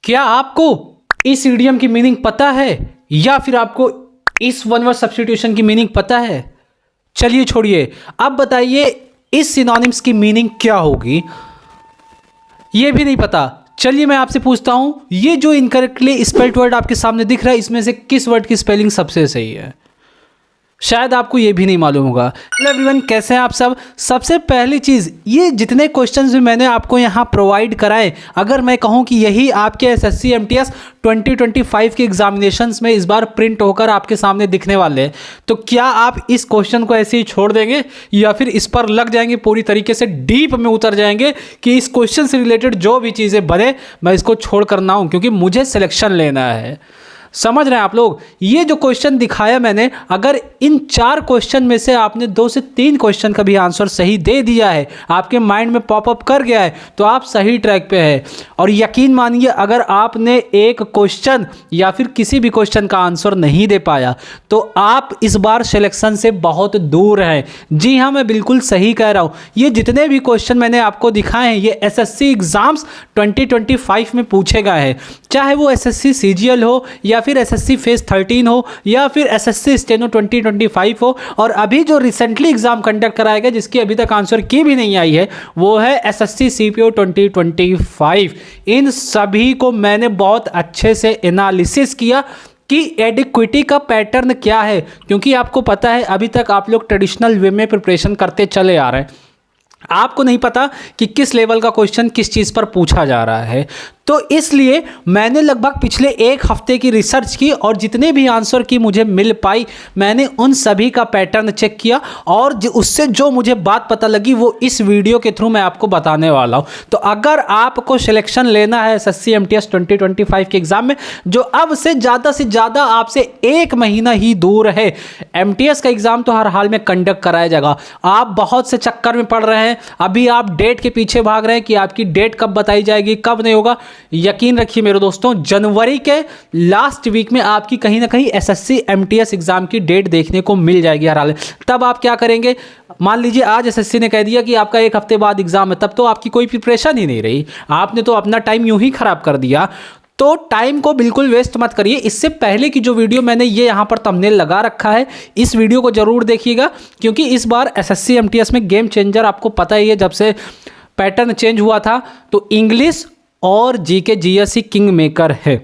क्या आपको इस इडियम की मीनिंग पता है या फिर आपको इस वन वर्ड सब्स्टिट्यूशन की मीनिंग पता है? चलिए छोड़िए, अब बताइए इस सिनोनिम्स की मीनिंग क्या होगी? ये भी नहीं पता। चलिए मैं आपसे पूछता हूं, ये जो इनकरेक्टली स्पेल्ड वर्ड आपके सामने दिख रहा है, इसमें से किस वर्ड की स्पेलिंग सबसे सही है? शायद आपको ये भी नहीं मालूम होगा। हेलो एवरीवन, कैसे हैं आप सब? सबसे पहली चीज़, ये जितने क्वेश्चंस भी मैंने आपको यहाँ प्रोवाइड कराए, अगर मैं कहूँ कि यही आपके एसएससी एमटीएस 2025 के एग्जामिनेशंस में इस बार प्रिंट होकर आपके सामने दिखने वाले हैं, तो क्या आप इस क्वेश्चन को ऐसे ही छोड़ देंगे या फिर इस पर लग जाएंगे, पूरी तरीके से डीप में उतर जाएंगे कि इस क्वेश्चन से रिलेटेड जो भी चीज़ें बने मैं इसको छोड़ कर ना हूँ, क्योंकि मुझे सिलेक्शन लेना है। समझ रहे हैं आप लोग? ये जो क्वेश्चन दिखाया मैंने, अगर इन 4 क्वेश्चन में से आपने 2 से 3 क्वेश्चन का भी आंसर सही दे दिया है, आपके माइंड में पॉपअप कर गया है, तो आप सही ट्रैक पे है। और यकीन मानिए, अगर आपने एक क्वेश्चन या फिर किसी भी क्वेश्चन का आंसर नहीं दे पाया तो आप इस बार सिलेक्शन से बहुत दूर हैं। जी हाँ, मैं बिल्कुल सही कह रहा हूँ। ये जितने भी क्वेश्चन मैंने आपको दिखाए हैं, ये एसएससी एग्जाम्स 2025 में पूछे गए हैं, चाहे वो एसएससी सीजीएल हो या फिर एसएससी फेज 13 हो या फिर एसएससी स्टेनो 2025 हो, और अभी जो रिसेंटली एग्जाम कंडक्ट कराया गया जिसकी अभी तक आंसर की भी नहीं आई है, वो है एसएससी सीपीओ 2025। इन सभी को मैंने बहुत अच्छे से एनालिसिस किया कि एडिक्विटी का पैटर्न क्या है, क्योंकि आपको पता है अभी तक आप लोग ट्रेडिशनल वे में प्रिपरेशन करते चले आ रहे हैं, आपको नहीं पता कि किस लेवल का क्वेश्चन किस चीज़ पर पूछा जा रहा है। तो इसलिए मैंने लगभग पिछले 1 हफ्ते की रिसर्च की और जितने भी आंसर की मुझे मिल पाई, मैंने उन सभी का पैटर्न चेक किया और उससे जो मुझे बात पता लगी वो इस वीडियो के थ्रू मैं आपको बताने वाला हूं। तो अगर आपको सिलेक्शन लेना है एसएससी एमटीएस 2025 के एग्जाम में, जो अब से ज़्यादा आपसे 1 महीना ही दूर है, एमटीएस का एग्जाम तो हर हाल में कंडक्ट कराया जाएगा। आप बहुत से चक्कर में पड़ रहे हैं, अभी आप डेट के पीछे भाग रहे हैं कि आपकी डेट कब बताई जाएगी, कब नहीं होगा। यकीन रखिए मेरे दोस्तों, जनवरी के लास्ट वीक में आपकी कहीं ना कहीं एसएससी एमटीएस एग्जाम की डेट देखने को मिल जाएगी हर हाल। तब आप क्या करेंगे? मान लीजिए आज एसएससी ने कह दिया कि आपका 1 हफ्ते बाद एग्जाम है, तब तो आपकी कोई प्रिपरेशन ही नहीं रही, आपने तो अपना टाइम यूं ही खराब कर दिया। तो टाइम को बिल्कुल वेस्ट मत करिए। इससे पहले की जो वीडियो मैंने ये यहाँ पर थंबनेल लगा रखा है, इस वीडियो को जरूर देखिएगा, क्योंकि इस बार एसएससी एमटीएस में गेम चेंजर आपको पता ही है, जब से पैटर्न चेंज हुआ था तो इंग्लिश और जीके जीएससी किंग मेकर है।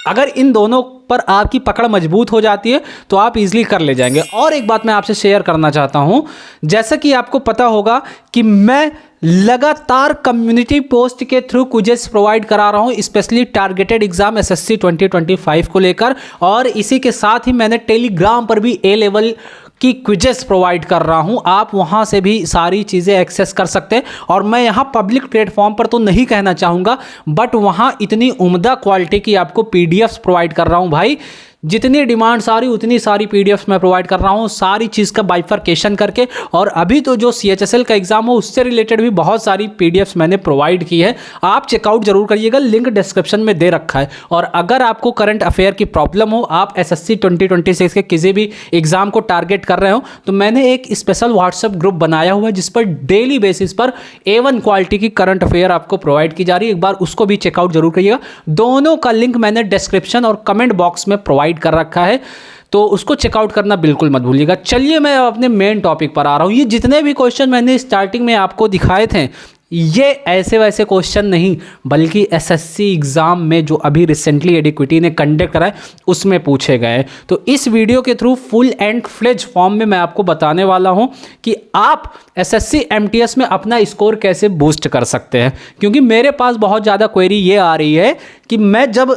अगर इन दोनों पर आपकी पकड़ मजबूत हो जाती है तो आप इजीली कर ले जाएंगे। और एक बात मैं आपसे शेयर करना चाहता हूं, जैसा कि आपको पता होगा कि मैं लगातार कम्युनिटी पोस्ट के थ्रू क्विजेस प्रोवाइड करा रहा हूं, स्पेशली टारगेटेड एग्जाम एसएससी 2025 को लेकर, और इसी के साथ ही मैंने टेलीग्राम पर भी ए लेवल की क्विजेस प्रोवाइड कर रहा हूं। आप वहां से भी सारी चीज़ें एक्सेस कर सकते हैं। और मैं यहां पब्लिक प्लेटफॉर्म पर तो नहीं कहना चाहूँगा, बट वहां इतनी उम्दा क्वालिटी की आपको पीडीएफ्स प्रोवाइड कर रहा हूं भाई, जितनी डिमांड सारी उतनी सारी पीडीएफ्स मैं प्रोवाइड कर रहा हूँ, सारी चीज़ का बाइफरकेशन करके। और अभी तो जो सीएचएसएल का एग्जाम हो उससे रिलेटेड भी बहुत सारी पीडीएफ्स मैंने प्रोवाइड की है, आप चेकआउट जरूर करिएगा, लिंक डिस्क्रिप्शन में दे रखा है। और अगर आपको करंट अफेयर की प्रॉब्लम हो, आप एसएससी 2026 के किसी भी एग्जाम को टारगेट कर रहे हो, तो मैंने एक स्पेशल व्हाट्सएप ग्रुप बनाया हुआ है जिस पर डेली बेसिस पर A1 क्वालिटी की करंट अफेयर आपको प्रोवाइड की जा रही है। एक बार उसको भी चेकआउट जरूर करिएगा। दोनों का लिंक मैंने डिस्क्रिप्शन और कमेंट बॉक्स में प्रोवाइड कर रखा है, तो उसको चेकआउट करना बिल्कुल मत भूलिएगा। चलिए मैं अपने मेन टॉपिक पर आ रहा हूं। ये जितने भी क्वेश्चन मैंने स्टार्टिंग में आपको दिखाए थे, ये ऐसे वैसे क्वेश्चन नहीं, बल्कि एसएससी एग्जाम में जो अभी रिसेंटली एडिक्विटी ने कंडक्ट कराए उसमें पूछे गए। तो इस वीडियो के through full and fledge form में मैं आपको बताने वाला हूं कि आप एसएससी एमटीएस में अपना स्कोर कैसे बूस्ट कर सकते हैं। क्योंकि मेरे पास बहुत ज़्यादा क्वेरी ये आ रही है कि मैं जब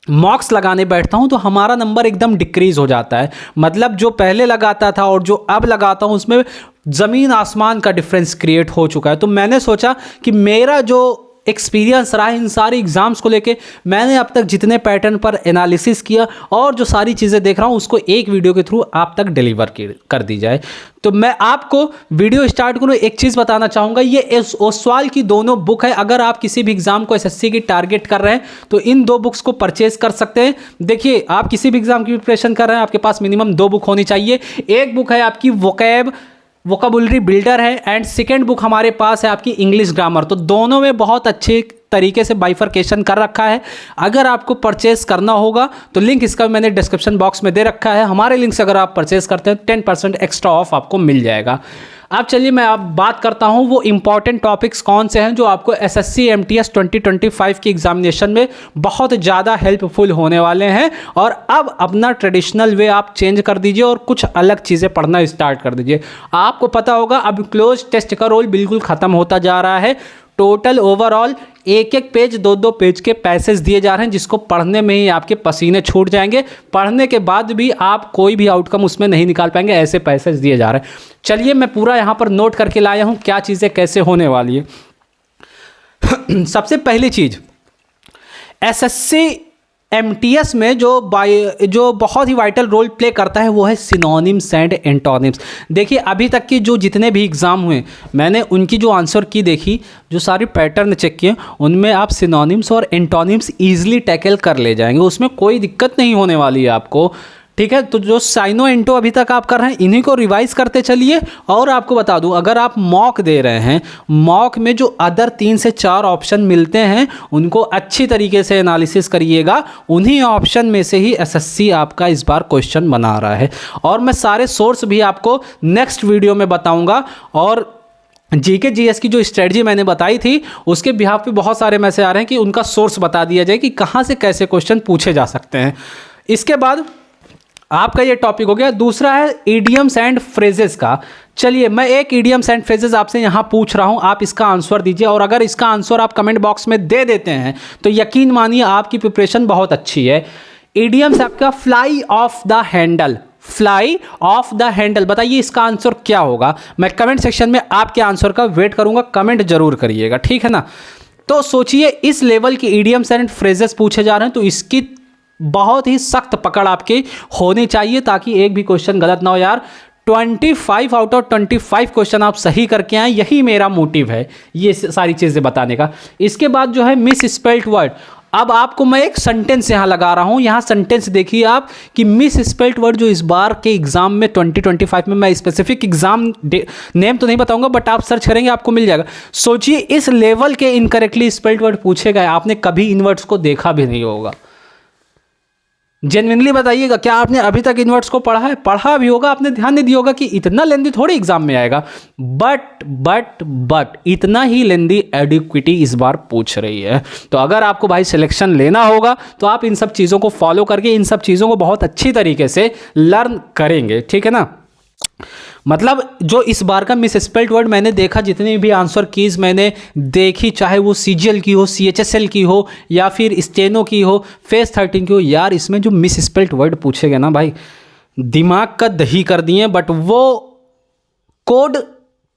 मॉक्स लगाने बैठता हूं तो हमारा नंबर एकदम डिक्रीज हो जाता है, मतलब जो पहले लगाता था और जो अब लगाता हूं उसमें ज़मीन आसमान का डिफरेंस क्रिएट हो चुका है। तो मैंने सोचा कि मेरा जो एक्सपीरियंस रहा इन सारी एग्जाम्स को लेके, मैंने अब तक जितने पैटर्न पर एनालिसिस किया और जो सारी चीज़ें देख रहा हूँ उसको एक वीडियो के थ्रू आप तक डिलीवर कर दी जाए। तो मैं आपको वीडियो स्टार्ट करूँ एक चीज़ बताना चाहूँगा, ये ओसवाल की दोनों बुक है। अगर आप किसी भी एग्जाम को एसएससी की टारगेट कर रहे हैं तो इन 2 बुक्स को परचेज कर सकते हैं। देखिए, आप किसी भी एग्जाम की प्रिपरेशन कर रहे हैं, आपके पास मिनिमम 2 बुक होनी चाहिए। एक बुक है आपकी वोकैबुलरी बिल्डर है, एंड सेकेंड बुक हमारे पास है आपकी इंग्लिश ग्रामर। तो दोनों में बहुत अच्छे तरीके से बाइफरकेशन कर रखा है। अगर आपको परचेस करना होगा तो लिंक इसका मैंने डिस्क्रिप्शन बॉक्स में दे रखा है। हमारे लिंक से अगर आप परचेस करते हैं 10% एक्स्ट्रा ऑफ आपको मिल जाएगा। अब चलिए मैं अब बात करता हूं वो इंपॉर्टेंट टॉपिक्स कौन से हैं जो आपको एसएससी एमटीएस 2025 की एग्जामिनेशन में बहुत ज़्यादा हेल्पफुल होने वाले हैं। और अब अपना ट्रेडिशनल वे आप चेंज कर दीजिए और कुछ अलग चीज़ें पढ़ना स्टार्ट कर दीजिए। आपको पता होगा अब क्लोज टेस्ट का रोल बिल्कुल ख़त्म होता जा रहा है। टोटल ओवरऑल एक एक पेज 2-2 पेज के पैसेज दिए जा रहे हैं जिसको पढ़ने में ही आपके पसीने छूट जाएंगे। पढ़ने के बाद भी आप कोई भी आउटकम उसमें नहीं निकाल पाएंगे, ऐसे पैसेज दिए जा रहे हैं। चलिए मैं पूरा यहाँ पर नोट करके लाया हूँ क्या चीज़ें कैसे होने वाली है। सबसे पहली चीज़, एसएससी एमटीएस में जो बहुत ही वाइटल रोल प्ले करता है वो है सिनोनिम्स एंड एंटोनिम्स। देखिए अभी तक की जो जितने भी एग्ज़ाम हुए मैंने उनकी जो आंसर की देखी, जो सारे पैटर्न चेक किए, उनमें आप सिनोनिम्स और एंटोनिम्स ईजिली टैकल कर ले जाएंगे, उसमें कोई दिक्कत नहीं होने वाली है आपको। ठीक है, तो जो साइनो एंटो अभी तक आप कर रहे हैं इन्हीं को रिवाइज करते चलिए। और आपको बता दूं, अगर आप मॉक दे रहे हैं, मॉक में जो अदर 3 से 4 ऑप्शन मिलते हैं उनको अच्छी तरीके से एनालिसिस करिएगा। उन्हीं ऑप्शन में से ही एसएससी आपका इस बार क्वेश्चन बना रहा है। और मैं सारे सोर्स भी आपको नेक्स्ट वीडियो में बताऊंगा। और जीके जीएस की जो स्ट्रेटजी मैंने बताई थी उसके बिहाफ पे बहुत सारे मैसेज आ रहे हैं कि उनका सोर्स बता दिया जाए कि कहाँ से कैसे क्वेश्चन पूछे जा सकते हैं। इसके बाद आपका ये टॉपिक हो गया। दूसरा है इडियम्स एंड फ्रेजेस का। चलिए मैं एक इडियम्स एंड फ्रेजेस आपसे यहाँ पूछ रहा हूँ, आप इसका आंसर दीजिए। और अगर इसका आंसर आप कमेंट बॉक्स में दे देते हैं तो यकीन मानिए आपकी प्रिपरेशन बहुत अच्छी है। इडियम्स आपका fly of the handle, fly of the handle, बताइए इसका आंसर क्या होगा। मैं कमेंट सेक्शन में आपके आंसर का वेट करूँगा, कमेंट जरूर करिएगा, ठीक है ना। तो सोचिए इस लेवल की इडियम्स एंड फ्रेजेस पूछे जा रहे हैं तो इसकी बहुत ही सख्त पकड़ आपकी होनी चाहिए ताकि एक भी क्वेश्चन गलत ना हो यार। 25 आउट ऑफ 25 क्वेश्चन आप सही करके आए, यही मेरा मोटिव है ये सारी चीज़ें बताने का। इसके बाद जो है मिस स्पेल्ड वर्ड। अब आपको मैं एक सेंटेंस यहाँ लगा रहा हूँ, यहाँ सेंटेंस देखिए आप कि मिस स्पेल्ड वर्ड जो इस बार के एग्जाम में 2025 में, मैं स्पेसिफिक एग्जाम नेम तो नहीं बताऊंगा बट आप सर्च करेंगे आपको मिल जाएगा। सोचिए इस लेवल के इनकरेक्टली स्पेल्ड वर्ड पूछे गए, आपने कभी इन वर्ड्स को देखा भी नहीं होगा। जेन्युइनली बताइएगा, क्या आपने अभी तक इनवर्ट्स को पढ़ा है? पढ़ा भी होगा, आपने ध्यान नहीं दिया होगा कि इतना लेंदी थोड़ी एग्जाम में आएगा। बट इतना ही लेंदी एडिक्विटी इस बार पूछ रही है। तो अगर आपको भाई सिलेक्शन लेना होगा तो आप इन सब चीज़ों को फॉलो करके इन सब चीज़ों को बहुत अच्छी तरीके से लर्न करेंगे, ठीक है ना। मतलब जो इस बार का मिस स्पेल्ड वर्ड मैंने देखा, जितनी भी आंसर कीज मैंने देखी, चाहे वो सीजीएल की हो, सीएचएसएल की हो या फिर स्टेनो की हो, फेस 13 की हो, यार इसमें जो मिस स्पेल्ड वर्ड पूछे गए ना भाई, दिमाग का दही कर दिए। बट वो कोड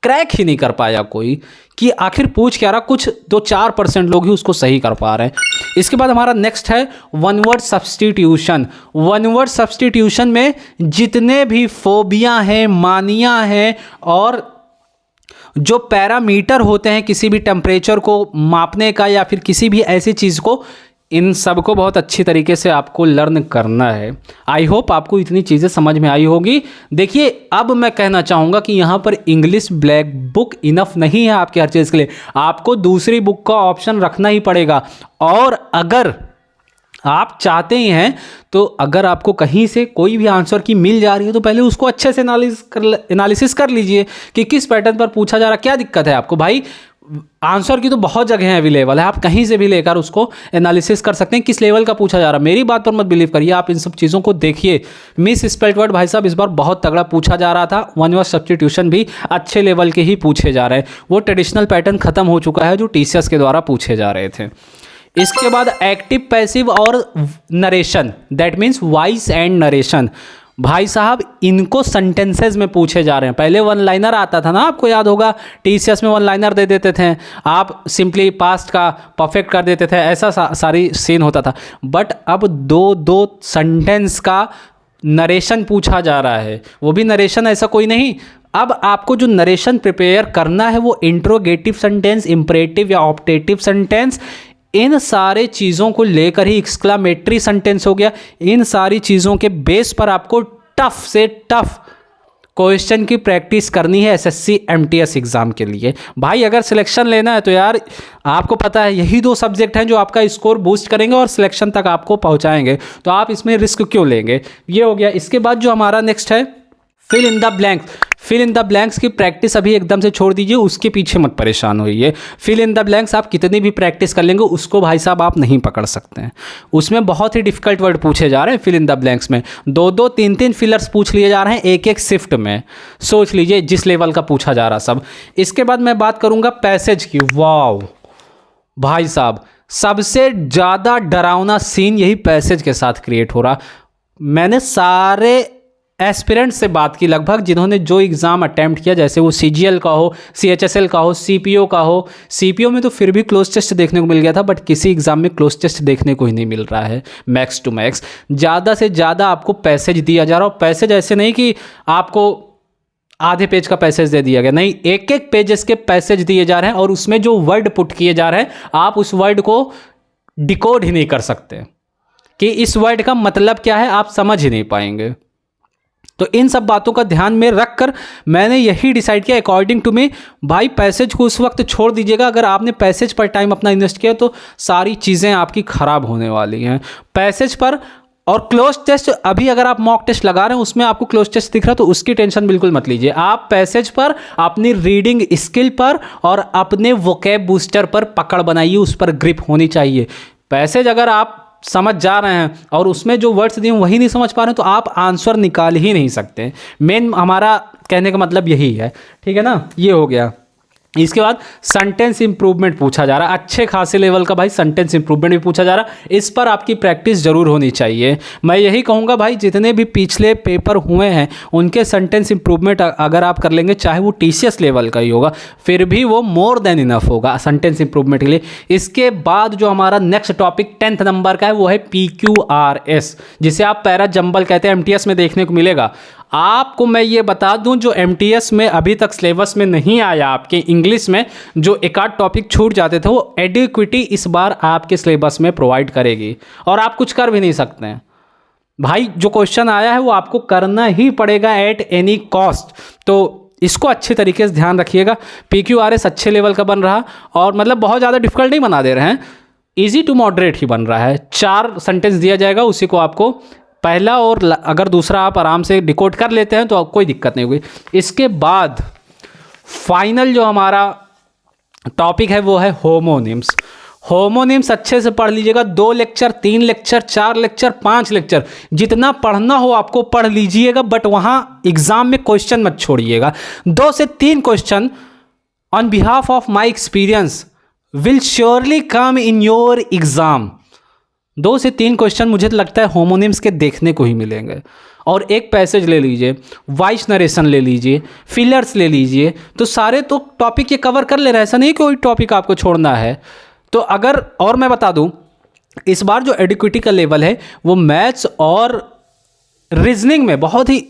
क्रैक ही नहीं कर पाया कोई कि आखिर पूछ क्या रहा। कुछ 2-4% लोग ही उसको सही कर पा रहे हैं। इसके बाद हमारा नेक्स्ट है one word substitution. One word substitution में जितने भी फोबिया हैं, मानिया हैं और जो पैरामीटर होते हैं किसी भी टेम्परेचर को मापने का या फिर किसी भी ऐसी चीज़ को, इन सब को बहुत अच्छी तरीके से आपको लर्न करना है। आई होप आपको इतनी चीज़ें समझ में आई होगी। देखिए अब मैं कहना चाहूँगा कि यहाँ पर इंग्लिश ब्लैक बुक इनफ नहीं है आपके हर चीज़ के लिए, आपको दूसरी बुक का ऑप्शन रखना ही पड़ेगा। और अगर आप चाहते ही हैं तो अगर आपको कहीं से कोई भी आंसर की मिल जा रही है तो पहले उसको अच्छे से एनालिसिस कर लीजिए कि किस पैटर्न पर पूछा जा रहा है, क्या दिक्कत है आपको। भाई आंसर की तो बहुत जगह अवेलेबल है, आप कहीं से भी लेकर उसको एनालिसिस कर सकते हैं किस लेवल का पूछा जा रहा है। मेरी बात पर मत बिलीव करिए, आप इन सब चीज़ों को देखिए। मिस स्पेल्ड वर्ड भाई साहब इस बार बहुत तगड़ा पूछा जा रहा था, वन वर्ड सब्स्टिट्यूशन भी अच्छे लेवल के ही पूछे जा रहे हैं। वो ट्रेडिशनल पैटर्न खत्म हो चुका है जो टीसीएस के द्वारा पूछे जा रहे थे। इसके बाद एक्टिव, पैसिव और narration, that means voice and narration. भाई साहब इनको सेंटेंसेस में पूछे जा रहे हैं। पहले वन लाइनर आता था ना, आपको याद होगा टीसीएस में वन लाइनर दे देते थे, आप सिंपली पास्ट का परफेक्ट कर देते थे, ऐसा सारी सीन होता था। बट अब दो सेंटेंस का नरेशन पूछा जा रहा है, वो भी नरेशन ऐसा कोई नहीं। अब आपको जो नरेशन प्रिपेयर करना है वो इंट्रोगेटिव सेंटेंस, इंपरेटिव या ऑप्टेटिव सेंटेंस, इन सारे चीज़ों को लेकर ही एक्सक्लामेटरी सेंटेंस हो गया। इन सारी चीज़ों के बेस पर आपको टफ से टफ क्वेश्चन की प्रैक्टिस करनी है एसएससी एमटीएस एग्ज़ाम के लिए। भाई अगर सिलेक्शन लेना है तो यार आपको पता है यही 2 सब्जेक्ट हैं जो आपका स्कोर बूस्ट करेंगे और सिलेक्शन तक आपको पहुंचाएंगे, तो आप इसमें रिस्क क्यों लेंगे। ये हो गया। इसके बाद जो हमारा नेक्स्ट है fill in the blanks. Fill in the blanks की प्रैक्टिस अभी एकदम से छोड़ दीजिए, उसके पीछे मत परेशान होइए। फिल इन द ब्लैंक्स आप कितनी भी प्रैक्टिस कर लेंगे उसको भाई साहब आप नहीं पकड़ सकते हैं। उसमें बहुत ही डिफिकल्ट वर्ड पूछे जा रहे हैं फिल इन द ब्लैंक्स में। 2-2, 3-3 फिलर्स पूछ लिए जा रहे हैं एक शिफ्ट में। सोच लीजिए जिस लेवल का पूछा जा रहा सब। इसके बाद मैं बात करूँगा पैसेज की। वाओ भाई साहब, सबसे ज़्यादा डरावना सीन यही पैसेज के साथ क्रिएट हो रहा। मैंने सारे एस्पिरेंट से बात की लगभग जिन्होंने जो एग्ज़ाम अटैम्प्ट किया, जैसे वो CGL का हो, CHSL का हो, CPO का हो। CPO में तो फिर भी क्लोज टेस्ट देखने को मिल गया था, बट किसी एग्ज़ाम में क्लोज टेस्ट देखने को ही नहीं मिल रहा है। मैक्स टू मैक्स ज़्यादा से ज़्यादा आपको पैसेज दिया जा रहा हो। पैसेज ऐसे नहीं कि आपको आधे पेज का पैसेज दे दिया गया, नहीं, एक पेजेस के पैसेज दिए जा रहे हैं और उसमें जो वर्ड पुट किए जा रहे हैं आप उस वर्ड को डिकोड ही नहीं कर सकते कि इस वर्ड का मतलब क्या है, आप समझ ही नहीं पाएंगे। तो इन सब बातों का ध्यान में रखकर मैंने यही डिसाइड किया अकॉर्डिंग टू मी, भाई पैसेज को उस वक्त छोड़ दीजिएगा। अगर आपने पैसेज पर टाइम अपना इन्वेस्ट किया तो सारी चीज़ें आपकी ख़राब होने वाली हैं। पैसेज पर और क्लोज टेस्ट, अभी अगर आप मॉक टेस्ट लगा रहे हैं उसमें आपको क्लोज टेस्ट दिख रहा है तो उसकी टेंशन बिल्कुल मत लीजिए। आप पैसेज पर, अपनी रीडिंग स्किल पर और अपने वोकैब बूस्टर पर पकड़ बनाइए, उस पर ग्रिप होनी चाहिए। पैसेज अगर आप समझ जा रहे हैं और उसमें जो वर्ड्स दिए वही नहीं समझ पा रहे हैं तो आप आंसर निकाल ही नहीं सकते। मेन हमारा कहने का मतलब यही है, ठीक है ना। ये हो गया। इसके बाद सेंटेंस इंप्रूवमेंट पूछा जा रहा है, अच्छे खासे लेवल का भाई सेंटेंस इंप्रूवमेंट भी पूछा जा रहा है। इस पर आपकी प्रैक्टिस जरूर होनी चाहिए। मैं यही कहूँगा भाई जितने भी पिछले पेपर हुए हैं उनके सेंटेंस इंप्रूवमेंट अगर आप कर लेंगे, चाहे वो TCS लेवल का ही होगा, फिर भी वो मोर देन इनफ होगा सेंटेंस इंप्रूवमेंट के लिए। इसके बाद जो हमारा नेक्स्ट टॉपिक 10th नंबर का है वो है PQRS, जिसे आप पैरा जंबल कहते हैं, MTS में देखने को मिलेगा। आपको मैं ये बता दूं, जो MTS में अभी तक सिलेबस में नहीं आया आपके इंग्लिश में, जो एक आध टॉपिक छूट जाते थे, वो एडिक्विटी इस बार आपके सिलेबस में प्रोवाइड करेगी और आप कुछ कर भी नहीं सकते हैं भाई। जो क्वेश्चन आया है वो आपको करना ही पड़ेगा एट एनी कॉस्ट। तो इसको अच्छे तरीके से ध्यान रखिएगा। PQRS अच्छे लेवल का बन रहा और मतलब बहुत ज़्यादा डिफिकल्ट नहीं बना दे रहे हैं, ईजी टू मॉडरेट ही बन रहा है। 4 सेंटेंस दिया जाएगा, उसी को आपको पहला और अगर दूसरा आप आराम से डिकोड कर लेते हैं तो कोई दिक्कत नहीं होगी। इसके बाद फाइनल जो हमारा टॉपिक है वो है होमोनिम्स। होमोनिम्स अच्छे से पढ़ लीजिएगा। 2 लेक्चर, 3 लेक्चर, 4 लेक्चर, 5 लेक्चर, जितना पढ़ना हो आपको पढ़ लीजिएगा, बट वहाँ एग्ज़ाम में क्वेश्चन मत छोड़िएगा। 2 से 3 question on behalf of my experience will surely come in your exam. 2 से 3 क्वेश्चन मुझे लगता है होमोनिम्स के देखने को ही मिलेंगे। और एक पैसेज ले लीजिए, वॉइस नरेशन ले लीजिए, फिलर्स ले लीजिए, तो सारे तो टॉपिक ये कवर कर ले रहे हैं, ऐसा नहीं कोई टॉपिक आपको छोड़ना है। तो अगर और मैं बता दूं, इस बार जो एडिक्विटी का लेवल है वो मैथ्स और रीजनिंग में बहुत ही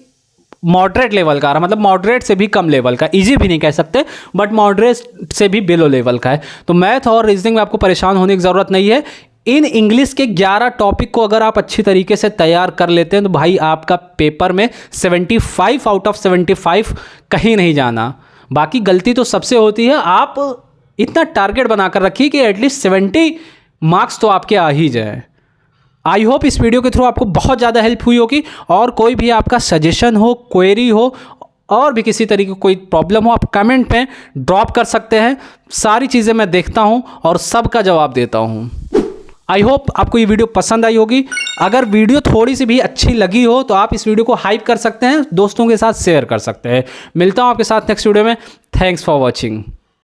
मॉडरेट लेवल का आ रहा, मतलब मॉडरेट से भी कम लेवल का, इजी भी नहीं कह सकते बट मॉडरेट से भी बिलो लेवल का है। तो मैथ और रीजनिंग में आपको परेशान होने की ज़रूरत नहीं है। इन इंग्लिश के 11 टॉपिक को अगर आप अच्छी तरीके से तैयार कर लेते हैं तो भाई आपका पेपर में 75 आउट ऑफ 75 कहीं नहीं जाना। बाकी गलती तो सबसे होती है, आप इतना टारगेट बनाकर रखिए कि एटलीस्ट 70 मार्क्स तो आपके आ ही जाए। आई होप इस वीडियो के थ्रू आपको बहुत ज़्यादा हेल्प हुई होगी। और कोई भी आपका सजेशन हो, क्वेरी हो और भी किसी तरीके की कोई प्रॉब्लम हो, आप कमेंट में ड्रॉप कर सकते हैं। सारी चीज़ें मैं देखता हूं और सबका जवाब देता हूं। आई होप आपको ये वीडियो पसंद आई होगी। अगर वीडियो थोड़ी सी भी अच्छी लगी हो तो आप इस वीडियो को हाइप कर सकते हैं, दोस्तों के साथ शेयर कर सकते हैं। मिलता हूं आपके साथ नेक्स्ट वीडियो में। Thanks for watching.